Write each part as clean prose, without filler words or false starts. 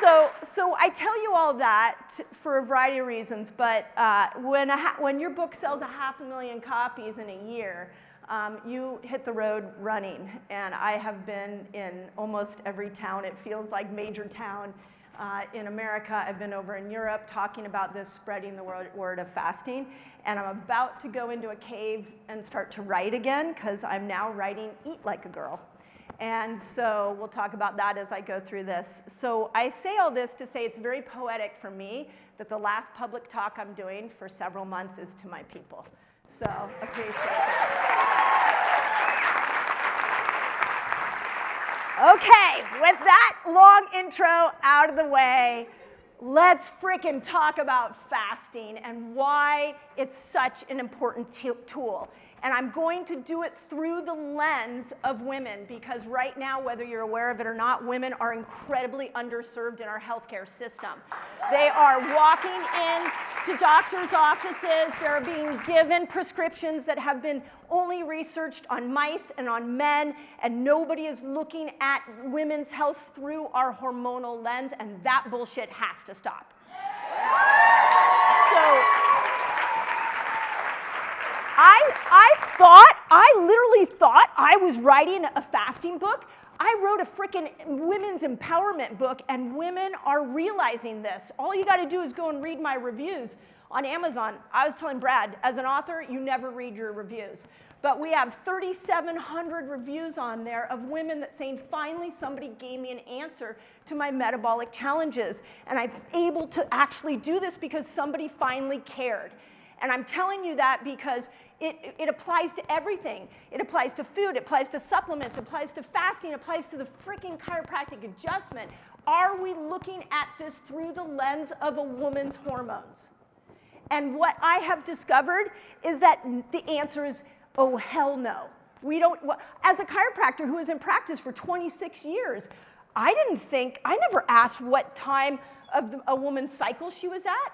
So I tell you all that for a variety of reasons, but when your book sells 500,000 copies in a year, you hit the road running. And I have been in almost every town. It feels like major town in America. I've been over in Europe talking about this, spreading the word of fasting. And I'm about to go into a cave and start to write again, because I'm now writing Eat Like a Girl. And so we'll talk about that as I go through this. So I say all this to say it's very poetic for me that the last public talk I'm doing for several months is to my people. So appreciate it. Okay, with that long intro out of the way, let's frickin' talk about fasting and why it's such an important tool. And I'm going to do it through the lens of women, because right now, whether you're aware of it or not, women are incredibly underserved in our healthcare system. They are walking in to doctors' offices. They're being given prescriptions that have been only researched on mice and on men, and nobody is looking at women's health through our hormonal lens, and that bullshit has to stop. I literally thought I was writing a fasting book. I wrote a frickin' women's empowerment book, and women are realizing this. All you gotta do is go and read my reviews on Amazon. I was telling Brad, as an author, you never read your reviews. But we have 3,700 reviews on there of women that saying, finally somebody gave me an answer to my metabolic challenges. And I'm able to actually do this because somebody finally cared. And I'm telling you that because it applies to everything. It applies to food, it applies to supplements, it applies to fasting, it applies to the freaking chiropractic adjustment. Are we looking at this through the lens of a woman's hormones? And what I have discovered is that the answer is, oh, hell no. We don't, as a chiropractor who was in practice for 26 years, I never asked what time of a woman's cycle she was at.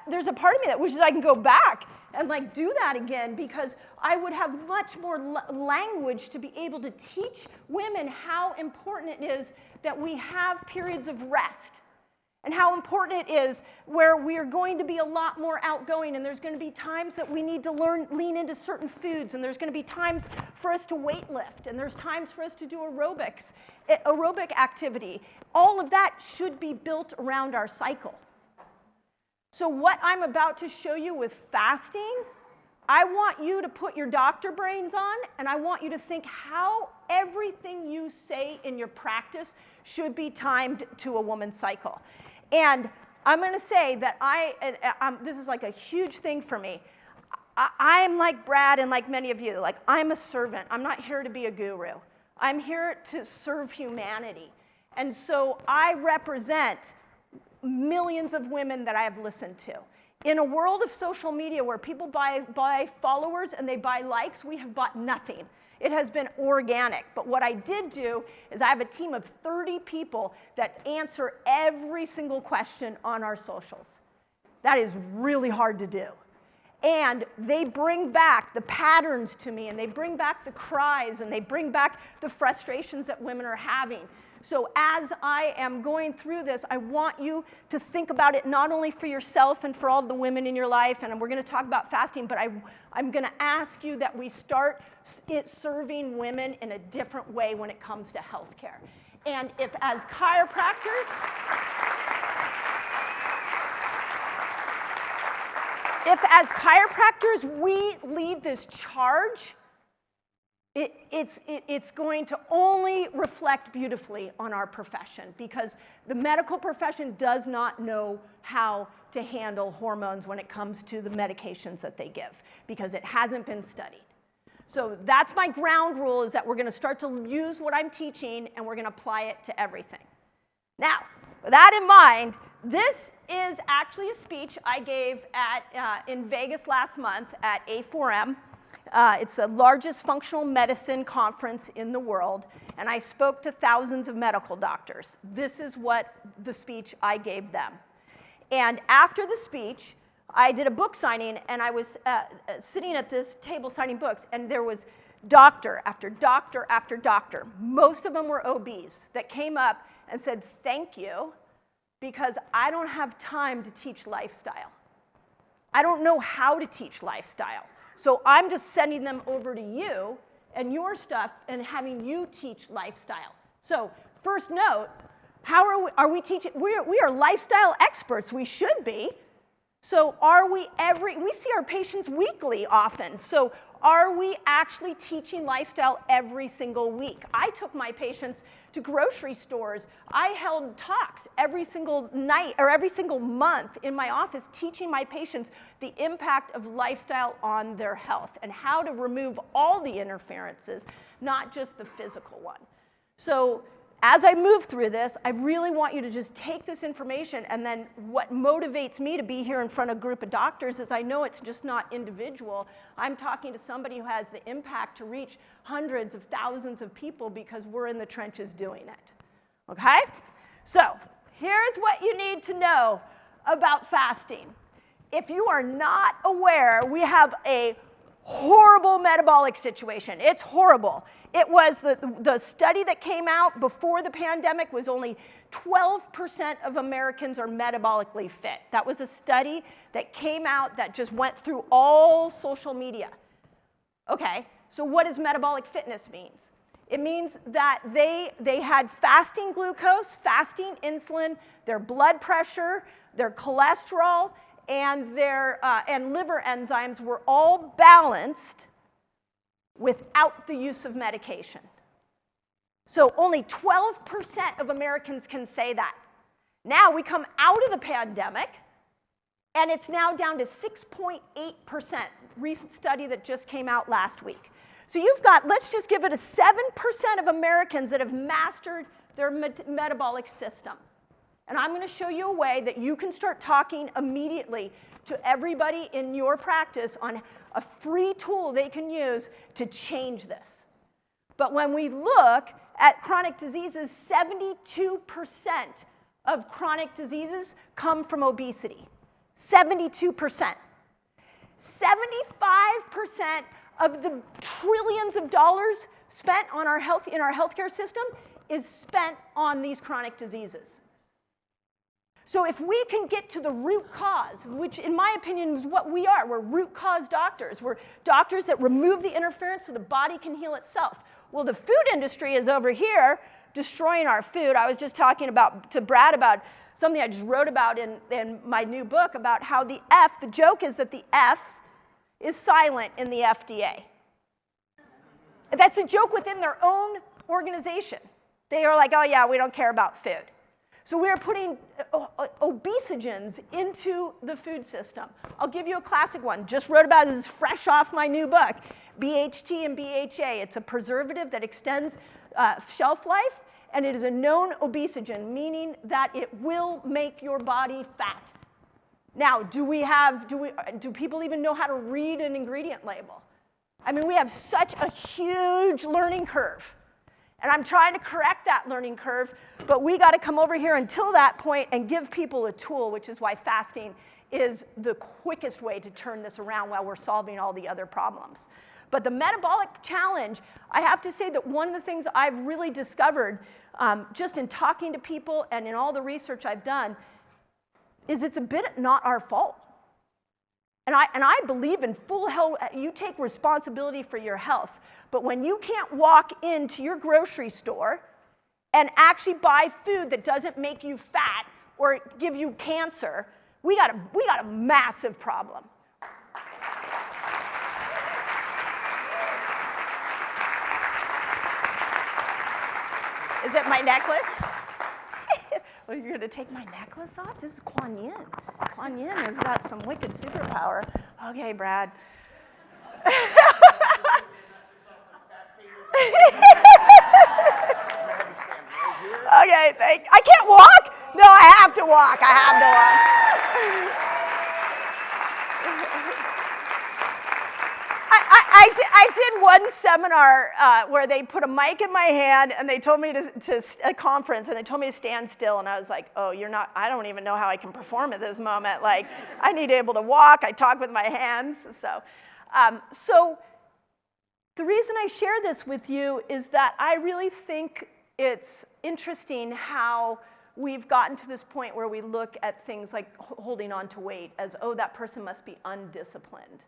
There's a part of me that wishes I can go back and like do that again, because I would have much more language to be able to teach women how important it is that we have periods of rest, and how important it is where we are going to be a lot more outgoing, and there's going to be times that we need to lean into certain foods, and there's going to be times for us to weight lift, and there's times for us to do aerobic activity. All of that should be built around our cycle. So what I'm about to show you with fasting, I want you to put your doctor brains on, and I want you to think how everything you say in your practice should be timed to a woman's cycle. And I'm going to say that this is like a huge thing for me. I'm like Brad and like many of you, like I'm a servant. I'm not here to be a guru. I'm here to serve humanity. And so I represent millions of women that I have listened to. In a world of social media where people buy followers and they buy likes, we have bought nothing. It has been organic. But what I did do is I have a team of 30 people that answer every single question on our socials. That is really hard to do. And they bring back the patterns to me, and they bring back the cries, and they bring back the frustrations that women are having. So as I am going through this, I want you to think about it not only for yourself and for all the women in your life, and we're going to talk about fasting, but I'm going to ask you that we start serving women in a different way when it comes to healthcare. And if as chiropractors, we lead this charge, it's going to only reflect beautifully on our profession, because the medical profession does not know how to handle hormones when it comes to the medications that they give, because it hasn't been studied. So that's my ground rule, is that we're going to start to use what I'm teaching and we're going to apply it to everything. Now, with that in mind, this is actually a speech I gave in Vegas last month at A4M. It's the largest functional medicine conference in the world, and I spoke to thousands of medical doctors. This is what the speech I gave them. And after the speech, I did a book signing, and I was sitting at this table signing books, and there was doctor after doctor after doctor. Most of them were OBs that came up and said, "Thank you because I don't have time to teach lifestyle. I don't know how to teach lifestyle. So I'm just sending them over to you and your stuff and having you teach lifestyle. So first note, how are we teaching? We are lifestyle experts. We should be. So we see our patients weekly often. So are we actually teaching lifestyle every single week? I took my patients to grocery stores. I held talks every single night or every single month in my office teaching my patients the impact of lifestyle on their health and how to remove all the interferences, not just the physical one. So as I move through this, I really want you to just take this information, and then what motivates me to be here in front of a group of doctors is I know it's just not individual. I'm talking to somebody who has the impact to reach hundreds of thousands of people because we're in the trenches doing it. Okay? So here's what you need to know about fasting. If you are not aware, we have a horrible metabolic situation. It's horrible. It was the study that came out before the pandemic was only 12% of Americans are metabolically fit. That was a study that came out that just went through all social media. Okay, so what does metabolic fitness mean? It means that they had fasting glucose, fasting insulin, their blood pressure, their cholesterol, and liver enzymes were all balanced without the use of medication. So only 12% of Americans can say that. Now we come out of the pandemic, and it's now down to 6.8%, recent study that just came out last week. So you've got, let's just give it a 7% of Americans that have mastered their metabolic system. And I'm going to show you a way that you can start talking immediately to everybody in your practice on a free tool they can use to change this. But when we look at chronic diseases, 72% of chronic diseases come from obesity. 72%. 75% of the trillions of dollars spent on in our healthcare system is spent on these chronic diseases. So if we can get to the root cause, which in my opinion is what we are, we're root cause doctors. We're doctors that remove the interference so the body can heal itself. Well, the food industry is over here destroying our food. I was just talking to Brad about something I just wrote about in my new book about how the joke is that the F is silent in the FDA. That's a joke within their own organization. They are like, oh yeah, we don't care about food. So we are putting obesogens into the food system. I'll give you a classic one. Just wrote about it. This is fresh off my new book, BHT and BHA. It's a preservative that extends shelf life, and it is a known obesogen, meaning that it will make your body fat. Now, do people even know how to read an ingredient label? I mean, we have such a huge learning curve. And I'm trying to correct that learning curve, but we got to come over here until that point and give people a tool, which is why fasting is the quickest way to turn this around while we're solving all the other problems. But the metabolic challenge, I have to say that one of the things I've really discovered just in talking to people and in all the research I've done is it's a bit not our fault. And I believe in full health. You take responsibility for your health. But when you can't walk into your grocery store and actually buy food that doesn't make you fat or give you cancer, we got a massive problem. Is it my necklace? Well, you're going to take my necklace off? This is Kuan Yin. Kuan Yin has got some wicked superpower. Okay, Brad. Okay, I can't walk? No, I have to walk. I have to walk. I did one seminar where they put a mic in my hand and they told me to a conference and they told me to stand still, and I was like, oh, I don't even know how I can perform at this moment. Like, I need to be able to walk. I talk with my hands. So the reason I share this with you is that I really think it's interesting how we've gotten to this point where we look at things like holding on to weight as, oh, that person must be undisciplined.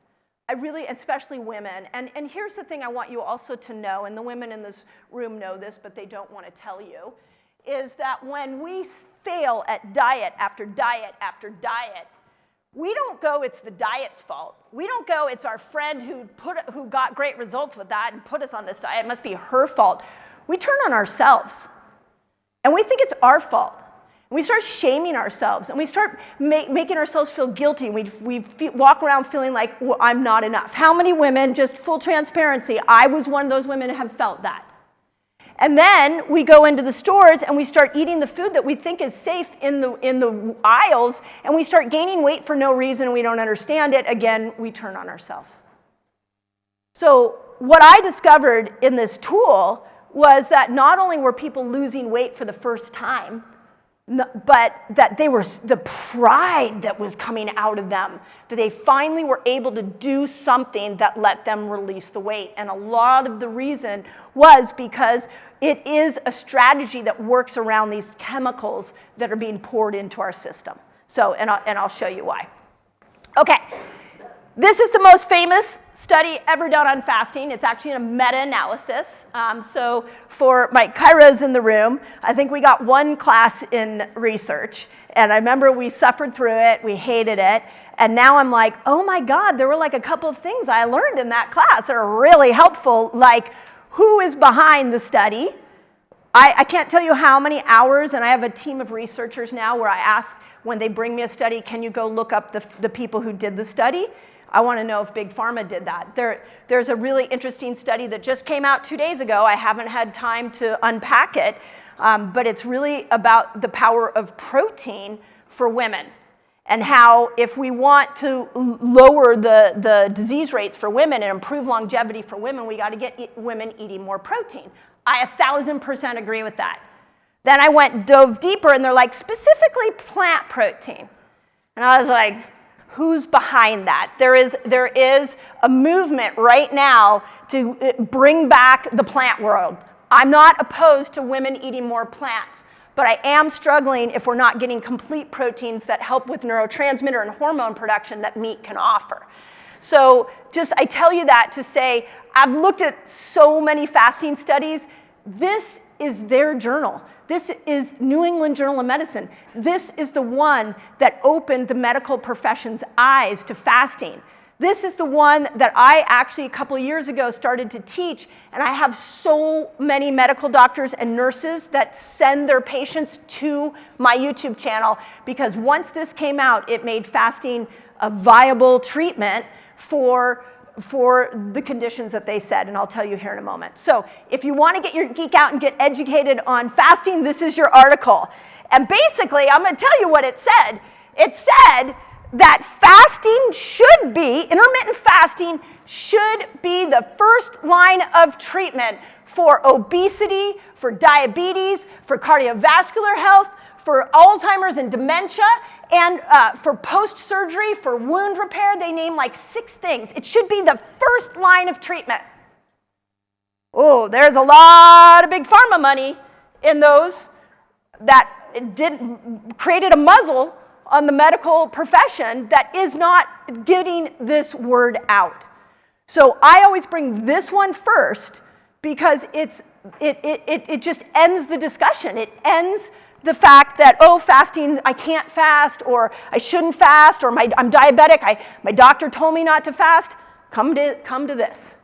I really, especially women, and here's the thing I want you also to know, and the women in this room know this, but they don't want to tell you, is that when we fail at diet after diet after diet, we don't go, it's the diet's fault. We don't go, it's our friend who got great results with that and put us on this diet. It must be her fault. We turn on ourselves, and we think it's our fault. And we start shaming ourselves, and we start making ourselses feel guilty. We walk around feeling like, well, I'm not enough. How many women, just full transparency, I was one of those women who have felt that. And then we go into the stores and we start eating the food that we think is safe in the aisles, and we start gaining weight for no reason and we don't understand it. Again, we turn on ourselves. So what I discovered in this tool was that not only were people losing weight for the first time, but that they were, the pride that was coming out of them, that they finally were able to do something that let them release the weight. And a lot of the reason was because it is a strategy that works around these chemicals that are being poured into our system. So, and I'll show you why. Okay. This is the most famous study ever done on fasting. It's actually a meta-analysis. So for my Kyras in the room, I think we got one class in research. And I remember we suffered through it, we hated it. And now I'm like, oh my God, there were like a couple of things I learned in that class that are really helpful, like who is behind the study. I can't tell you how many hours, and I have a team of researchers now where I ask when they bring me a study, can you go look up the people who did the study? I want to know if Big Pharma did that. There's a really interesting study that just came out 2 days ago. I haven't had time to unpack it, but it's really about the power of protein for women and how if we want to lower the disease rates for women and improve longevity for women, we got to get women eating more protein. I 1,000% agree with that. Then I dove deeper, and they're like, specifically plant protein. And I was like, who's behind that? There is a movement right now to bring back the plant world. I'm not opposed to women eating more plants, but I am struggling if we're not getting complete proteins that help with neurotransmitter and hormone production that meat can offer. So I tell you that to say, I've looked at so many fasting studies. This is their journal. This is New England Journal of Medicine. This is the one that opened the medical profession's eyes to fasting. This is the one that I actually a couple of years ago started to teach, and I have so many medical doctors and nurses that send their patients to my YouTube channel because once this came out, it made fasting a viable treatment for the conditions that they said, and I'll tell you here in a moment. So if you want to get your geek out and get educated on fasting, this is your article. And basically, I'm going to tell you what it said. It said that intermittent fasting should be the first line of treatment for obesity, for diabetes, for cardiovascular health, for Alzheimer's and dementia, and for post-surgery, for wound repair. They name like 6 things. It should be the first line of treatment. Oh, there's a lot of big pharma money in those that created a muzzle on the medical profession that is not getting this word out. So I always bring this one first because it just ends the discussion. It ends the fact that, oh, fasting, I can't fast, or I shouldn't fast, or I'm diabetic, my doctor told me not to fast. Come to this.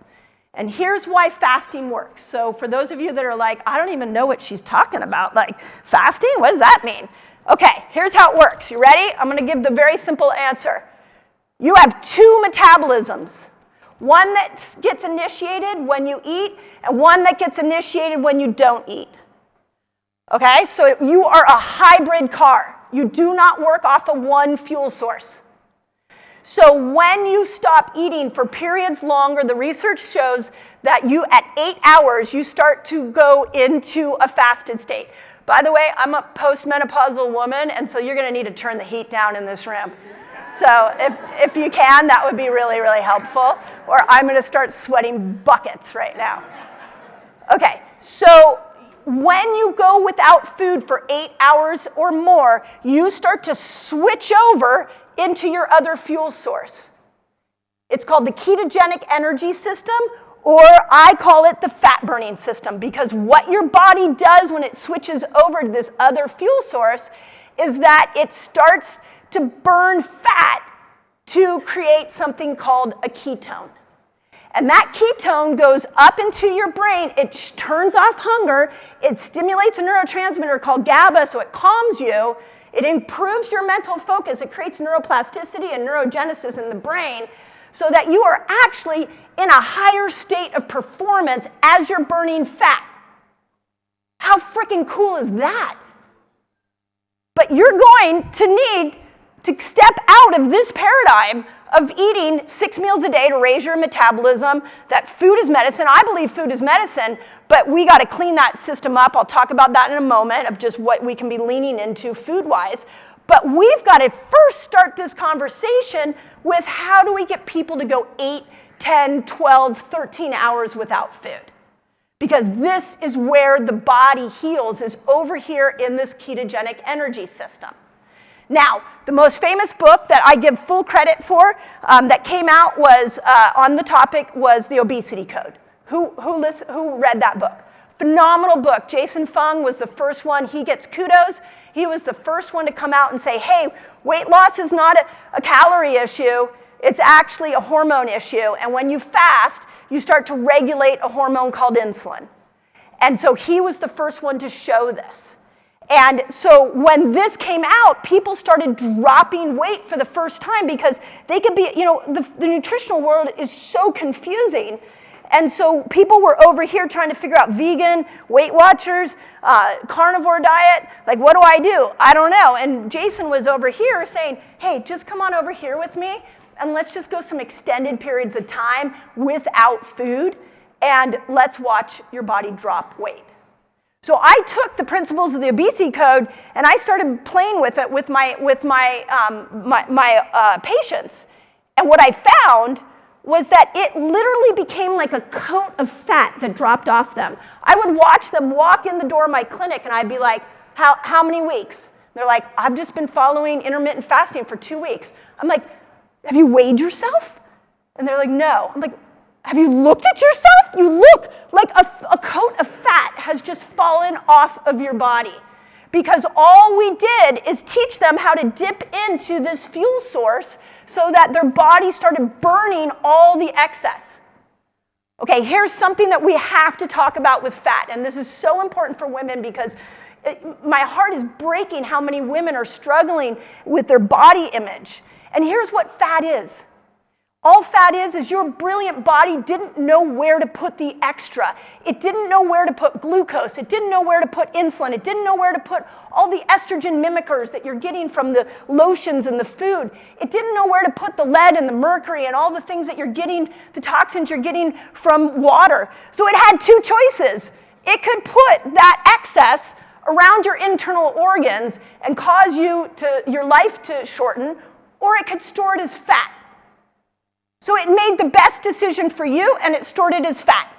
And here's why fasting works. So for those of you that are like, I don't even know what she's talking about, like fasting, what does that mean? Okay, here's how it works. You ready? I'm going to give the very simple answer. You have 2 metabolisms. One that gets initiated when you eat, and one that gets initiated when you don't eat. Okay, so you are a hybrid car. You do not work off of one fuel source. So when you stop eating for periods longer, the research shows that at 8 hours, you start to go into a fasted state. By the way, I'm a postmenopausal woman, and so you're going to need to turn the heat down in this room. So if you can, that would be really, really helpful, or I'm going to start sweating buckets right now. Okay, so when you go without food for 8 hours or more, you start to switch over into your other fuel source. It's called the ketogenic energy system, or I call it the fat burning system, because what your body does when it switches over to this other fuel source is that it starts to burn fat to create something called a ketone. And that ketone goes up into your brain, it turns off hunger, it stimulates a neurotransmitter called GABA, so it calms you, it improves your mental focus, it creates neuroplasticity and neurogenesis in the brain, so that you are actually in a higher state of performance as you're burning fat. How freaking cool is that? But you're going to need to step out of this paradigm of eating 6 meals a day to raise your metabolism, that food is medicine. I believe food is medicine, but we got to clean that system up. I'll talk about that in a moment, of just what we can be leaning into food-wise. But we've got to first start this conversation with how do we get people to go 8, 10, 12, 13 hours without food? Because this is where the body heals, is over here in this ketogenic energy system. Now, the most famous book that I give full credit for that came out was on the topic was The Obesity Code. Who read that book? Phenomenal book. Jason Fung was the first one. He gets kudos. He was the first one to come out and say, hey, weight loss is not a calorie issue. It's actually a hormone issue. And when you fast, you start to regulate a hormone called insulin. And so he was the first one to show this. And so when this came out, people started dropping weight for the first time because they could be, the nutritional world is so confusing. And so people were over here trying to figure out vegan, Weight Watchers, carnivore diet. Like, what do I do? I don't know. And Jason was over here saying, hey, just come on over here with me and let's just go some extended periods of time without food and let's watch your body drop weight. So I took the principles of the Obesity Code and I started playing with it with my patients. And what I found was that it literally became like a coat of fat that dropped off them. I would watch them walk in the door of my clinic and I'd be like, how many weeks? They're like, I've just been following intermittent fasting for 2 weeks. I'm like, have you weighed yourself? And they're like, no. I'm like, have you looked at yourself? You look like a coat of fat has just fallen off of your body. Because all we did is teach them how to dip into this fuel source so that their body started burning all the excess. Okay, here's something that we have to talk about with fat, and this is so important for women because my heart is breaking how many women are struggling with their body image. And here's what fat is. All fat is your brilliant body didn't know where to put the extra. It didn't know where to put glucose. It didn't know where to put insulin. It didn't know where to put all the estrogen mimickers that you're getting from the lotions and the food. It didn't know where to put the lead and the mercury and all the things that you're getting, the toxins you're getting from water. So it had two choices. It could put that excess around your internal organs and cause your life to shorten, or it could store it as fat. So it made the best decision for you, and it stored it as fat.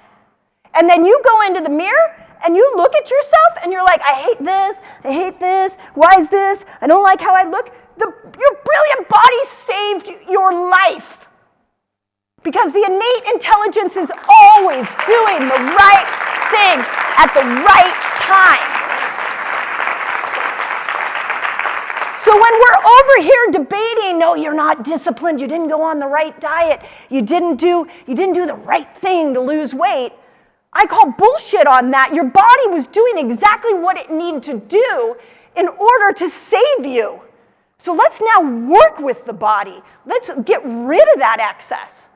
And then you go into the mirror, and you look at yourself, and you're like, I hate this, why is this, I don't like how I look. Your brilliant body saved your life. Because the innate intelligence is always doing the right thing at the right time. So when we're over here debating, no, you're not disciplined, you didn't go on the right diet, you didn't do the right thing to lose weight, I call bullshit on that. Your body was doing exactly what it needed to do in order to save you. So let's now work with the body. Let's get rid of that excess.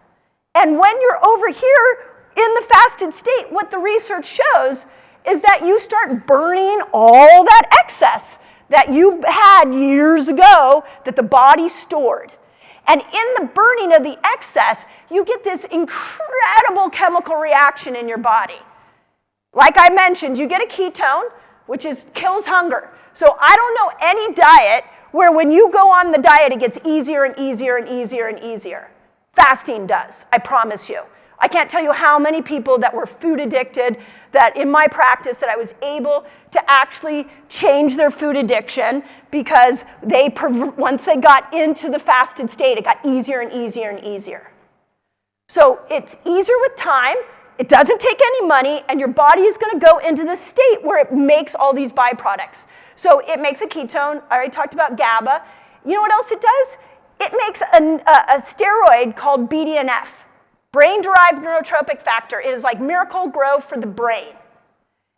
And when you're over here in the fasted state, what the research shows is that you start burning all that excess that you had years ago that the body stored. And in the burning of the excess, you get this incredible chemical reaction in your body. Like I mentioned, you get a ketone, which kills hunger. So I don't know any diet where when you go on the diet, it gets easier and easier and easier and easier. Fasting does, I promise you. I can't tell you how many people that were food addicted, that in my practice that I was able to actually change their food addiction because once they got into the fasted state, it got easier and easier and easier. So it's easier with time, it doesn't take any money, and your body is going to go into the state where it makes all these byproducts. So it makes a ketone. I already talked about GABA. You know what else it does? It makes a steroid called BDNF, brain-derived neurotropic factor. It is like miracle grow for the brain.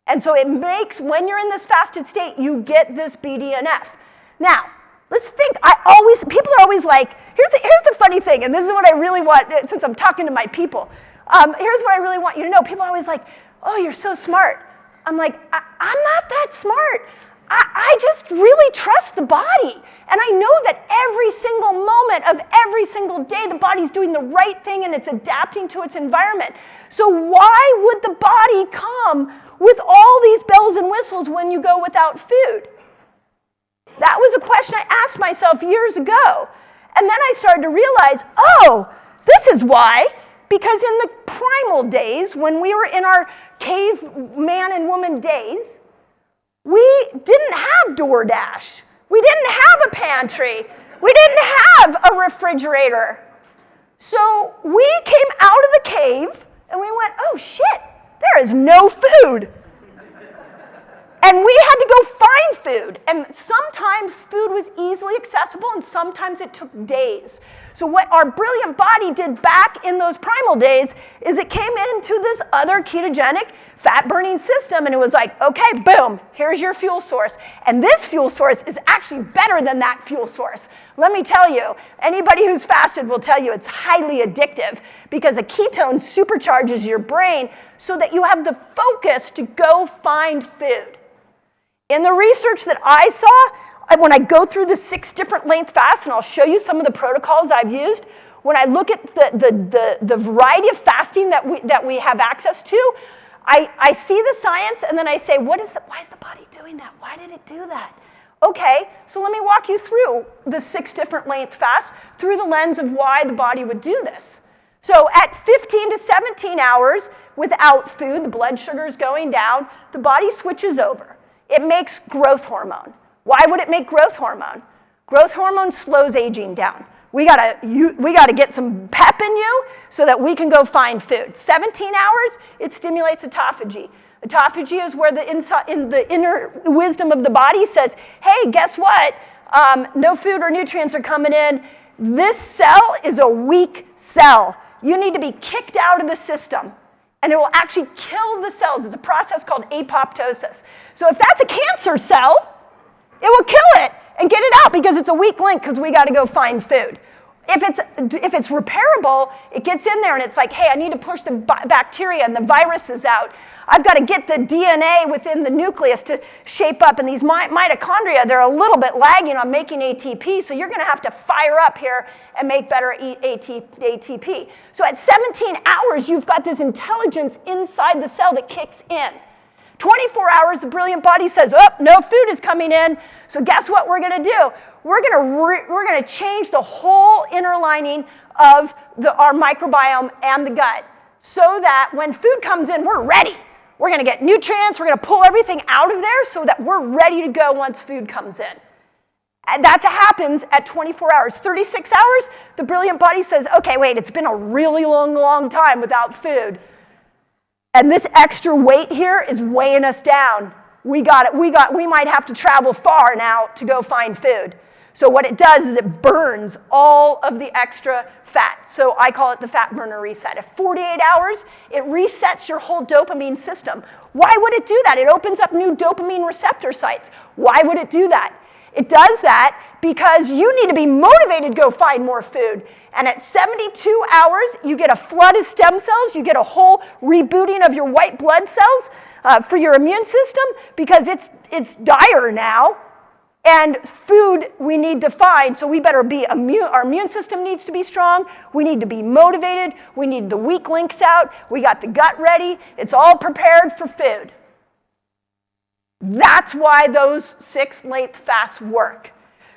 And so it makes, when you're in this fasted state, you get this BDNF. Now, let's think, people are always like, here's the funny thing, and this is what I really want, since I'm talking to my people. Here's what I really want you to know. People are always like, oh, you're so smart. I'm like, I'm not that smart. I just really trust the body. And I know that every single moment of every single day, the body's doing the right thing and it's adapting to its environment. So why would the body come with all these bells and whistles when you go without food? That was a question I asked myself years ago. And then I started to realize, oh, this is why. Because in the primal days, when we were in our caveman and woman days, we didn't have DoorDash. We didn't have a pantry. We didn't have a refrigerator. So we came out of the cave and we went, oh shit, there is no food. And we had to go find food. And sometimes food was easily accessible and sometimes it took days. So what our brilliant body did back in those primal days is it came into this other ketogenic fat-burning system and it was like, okay, boom, here's your fuel source. And this fuel source is actually better than that fuel source. Let me tell you, anybody who's fasted will tell you it's highly addictive because a ketone supercharges your brain so that you have the focus to go find food. In the research that I saw, when I go through the 6 different length fasts, and I'll show you some of the protocols I've used, when I look at the variety of fasting that we have access to, I see the science and then I say, why is the body doing that? Why did it do that? Okay, so let me walk you through the 6 different length fasts through the lens of why the body would do this. So at 15 to 17 hours without food, the blood sugar is going down, the body switches over. It makes growth hormone. Why would it make growth hormone? Growth hormone slows aging down. We gotta get some pep in you so that we can go find food. 17 hours, it stimulates autophagy. Autophagy is where the inner wisdom of the body says, hey, guess what? No food or nutrients are coming in. This cell is a weak cell. You need to be kicked out of the system. And it will actually kill the cells. It's a process called apoptosis. So if that's a cancer cell, it will kill it and get it out because it's a weak link because we got to go find food. If it's repairable, it gets in there and it's like, hey, I need to push the bacteria and the viruses out. I've got to get the DNA within the nucleus to shape up. And these mitochondria, they're a little bit lagging on making ATP, so you're going to have to fire up here and make better ATP. So at 17 hours, you've got this intelligence inside the cell that kicks in. 24 hours, the brilliant body says, oh, no food is coming in. So guess what we're going to do? We're going to change the whole inner lining of our microbiome and the gut so that when food comes in, we're ready. We're going to get nutrients. We're going to pull everything out of there so that we're ready to go once food comes in. And that happens at 24 hours. 36 hours, the brilliant body says, okay, wait, it's been a really long time without food. And this extra weight here is weighing us down. We might have to travel far now to go find food. So what it does is it burns all of the extra fat. So I call it the fat burner reset. At 48 hours, it resets your whole dopamine system. Why would it do that? It opens up new dopamine receptor sites. Why would it do that? It does that because you need to be motivated to go find more food. And at 72 hours, you get a flood of stem cells. You get a whole rebooting of your white blood cells for your immune system because it's dire now. And food we need to find, so we better be our immune system needs to be strong. We need to be motivated. We need the weak links out. We got the gut ready. It's all prepared for food. That's why those 6 length fasts work.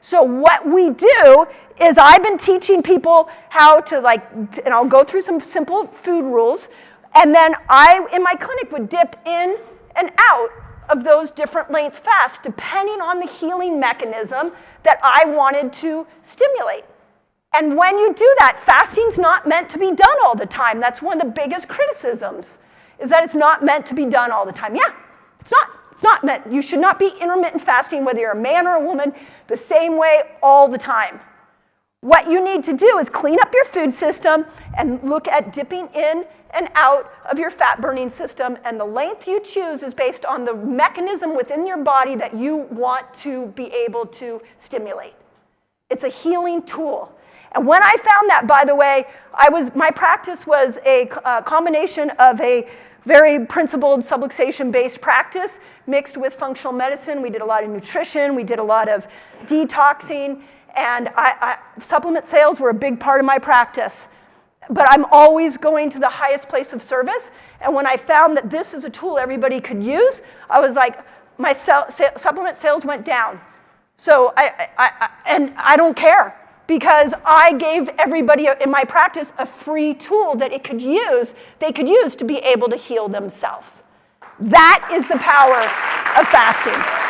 So what we do is I've been teaching people how to and I'll go through some simple food rules, and then I, in my clinic, would dip in and out of those different length fasts depending on the healing mechanism that I wanted to stimulate. And when you do that, fasting's not meant to be done all the time. That's one of the biggest criticisms, is that it's not meant to be done all the time. Yeah, it's not. It's not meant. You should not be intermittent fasting, whether you're a man or a woman, the same way all the time. What you need to do is clean up your food system and look at dipping in and out of your fat-burning system, and the length you choose is based on the mechanism within your body that you want to be able to stimulate. It's a healing tool. And when I found that, by the way, my practice was a combination of a very principled subluxation-based practice mixed with functional medicine. We did a lot of nutrition, we did a lot of detoxing, and supplement sales were a big part of my practice. But I'm always going to the highest place of service, and when I found that this is a tool everybody could use, I was like, my supplement sales went down. So I don't care, because I gave everybody in my practice a free tool that they could use to be able to heal themselves. That is the power of fasting.